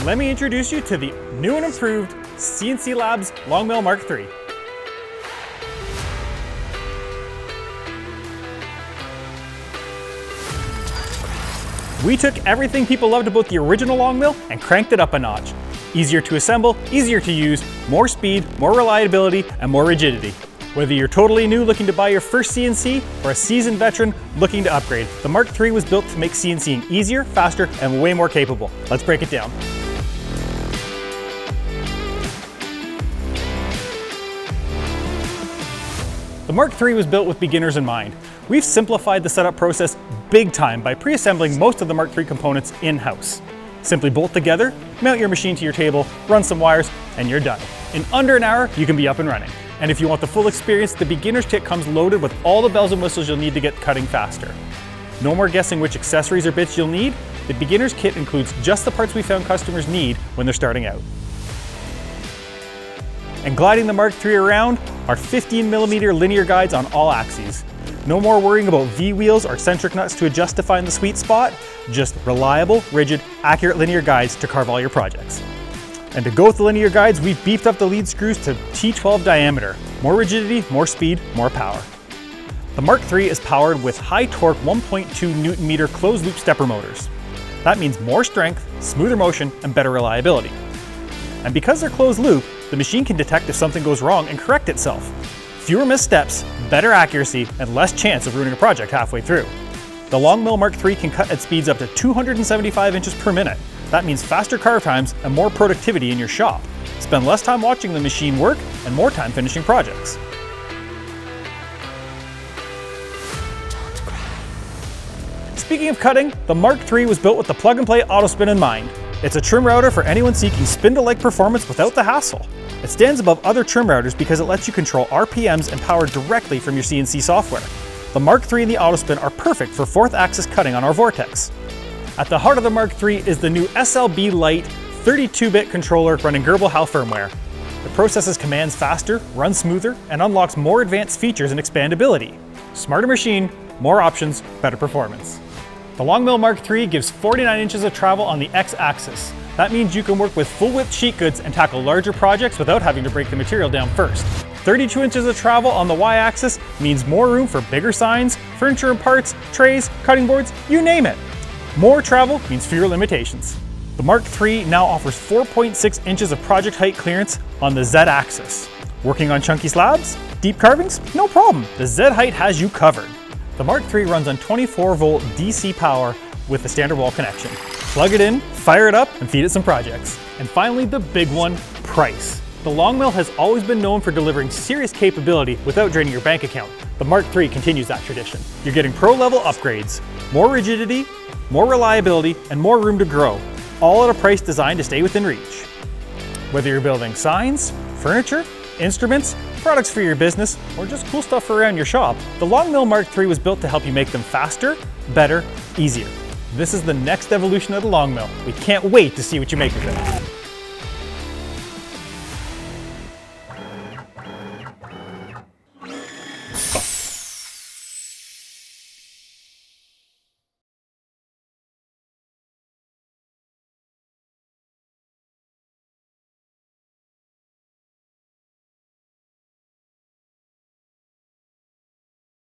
let me introduce you to the new and improved CNC Labs LongMill MK3. We took everything people loved about the original LongMill and cranked it up a notch. Easier to assemble, easier to use, more speed, more reliability, and more rigidity. Whether you're totally new looking to buy your first CNC or a seasoned veteran looking to upgrade, the MK3 was built to make CNCing easier, faster, and way more capable. Let's break it down. The MK3 was built with beginners in mind. We've simplified the setup process big time by pre-assembling most of the MK3 components in-house. Simply bolt together, mount your machine to your table, run some wires, and you're done. In under an hour, you can be up and running. And if you want the full experience, the beginner's kit comes loaded with all the bells and whistles you'll need to get cutting faster. No more guessing which accessories or bits you'll need. The beginner's kit includes just the parts we found customers need when they're starting out. And gliding the MK3 around are 15mm linear guides on all axes. No more worrying about V-wheels or centric nuts to adjust to find the sweet spot, just reliable, rigid, accurate linear guides to carve all your projects. And to go with the linear guides, we've beefed up the lead screws to T12 diameter. More rigidity, more speed, more power. The MK3 is powered with high torque 1.2 Newton-meter closed loop stepper motors. That means more strength, smoother motion, and better reliability. And because they're closed loop, the machine can detect if something goes wrong and correct itself. Fewer missteps, better accuracy, and less chance of ruining a project halfway through. The LongMill MK3 can cut at speeds up to 275 inches per minute. That means faster carve times and more productivity in your shop. Spend less time watching the machine work and more time finishing projects. Speaking of cutting, the MK3 was built with the plug-and-play auto spin in mind. It's a trim router for anyone seeking spindle-like performance without the hassle. It stands above other trim routers because it lets you control RPMs and power directly from your CNC software. The MK3 and the AutoSpin are perfect for 4th axis cutting on our Vortex. At the heart of the MK3 is the new SLB Lite 32-bit controller running Gerbil HAL firmware. It processes commands faster, runs smoother, and unlocks more advanced features and expandability. Smarter machine, more options, better performance. The LongMill MK3 gives 49 inches of travel on the X-axis. That means you can work with full-width sheet goods and tackle larger projects without having to break the material down first. 32 inches of travel on the Y-axis means more room for bigger signs, furniture and parts, trays, cutting boards, you name it. More travel means fewer limitations. The MK3 now offers 4.6 inches of project height clearance on the Z-axis. Working on chunky slabs? Deep carvings? No problem, the Z-height has you covered. The MK3 runs on 24-volt DC power with a standard wall connection. Plug it in, fire it up, and feed it some projects. And finally, the big one, price. The LongMill has always been known for delivering serious capability without draining your bank account. The MK3 continues that tradition. You're getting pro-level upgrades, more rigidity, more reliability, and more room to grow, all at a price designed to stay within reach. Whether you're building signs, furniture, instruments, products for your business, or just cool stuff for around your shop, the LongMill MK3 was built to help you make them faster, better, easier. This is the next evolution of the LongMill. We can't wait to see what you make of it.